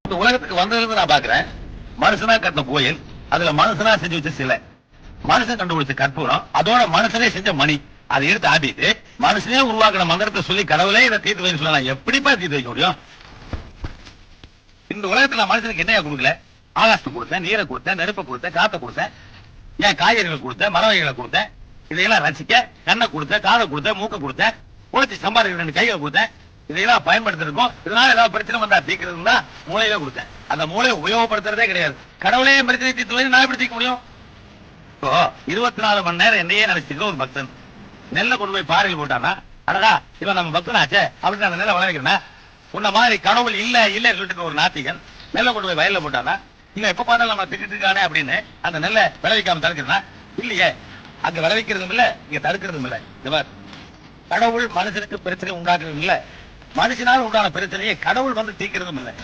இந்த உலகத்துக்கு வந்ததுன்னு நான் பாக்குறேன். மனுஷனா கட்டின கோயில், அதுல மனுஷனா செஞ்சு வச்ச சிலை, மனுஷன் கண்டுபிடிச்ச கற்பூரம், அதோட மனுஷனே செஞ்ச மணி, அதை எடுத்து ஆட்டிட்டு மனுஷனே உருவாக்கின மந்திரத்தை சொல்லி கடவுளே இதை தீர்த்து வைன்னு சொல்லலாம். எப்படிப்பா தீர்த்து வைக்க முடியும்? இந்த உலகத்துல மனுஷனுக்கு என்னையா கொடுக்கல? ஆகாசத்தை கொடுத்தேன், நீரை கொடுத்தேன், நெருப்பை கொடுத்தேன், காத்த கொடுத்தேன், ஏன் காய்கறிகளை கொடுத்தேன், மர வகைகளை கொடுத்தேன், இதையெல்லாம் ரசிக்க கண்ணை கொடுத்தேன், காதை கொடுத்தேன், மூக்கை கொடுத்தேன், உழைச்சி சம்பாதிக்க 2 கைகளை கொடுத்தேன். இதையெல்லாம் பயன்படுத்திருக்கோம். இதனால ஏதாவது பிரச்சனை வந்தா தீர்க்கிறதுனா மூளையில கொடுத்தேன். அந்த மூளையை உபயோகப்படுத்துறதே கிடையாது. கடவுளே பிரச்சனை தீர்த்து நான் எப்படி தீர்க்க முடியும்? இப்போ 24 மணி நேரம் என்னையே நினைச்சுக்கிற ஒரு பக்தன் நெல்லை கொண்டு போய் பாறையில் போட்டானா, அடடா இவன் நம்ம பக்தன் ஆச்சே அப்படின்னு அந்த நெல்லை வளர்க்கிறேன். உன்ன மாதிரி கடவுள் இல்ல இல்ல சொல்லிட்டு ஒரு நாத்திகன் நெல்லை கொண்டு போய் வயல்ல போட்டானா, இவன் எப்ப பார்த்தாலும் நம்ம திட்டு இருக்கானே அப்படின்னு அந்த நெல்லை விளைவிக்காம தடுக்கிறா இல்லையே. அங்க விளைவிக்கிறதும் இல்ல, இங்க தடுக்கிறதும் இல்ல. இந்த கடவுள் மனுஷனுக்கு பிரச்சனை உண்டாக்குறதும் இல்ல, மனுஷனால் உண்டான பிரச்சனையை கடவுள் வந்து தீர்க்கிறதும் இல்லை.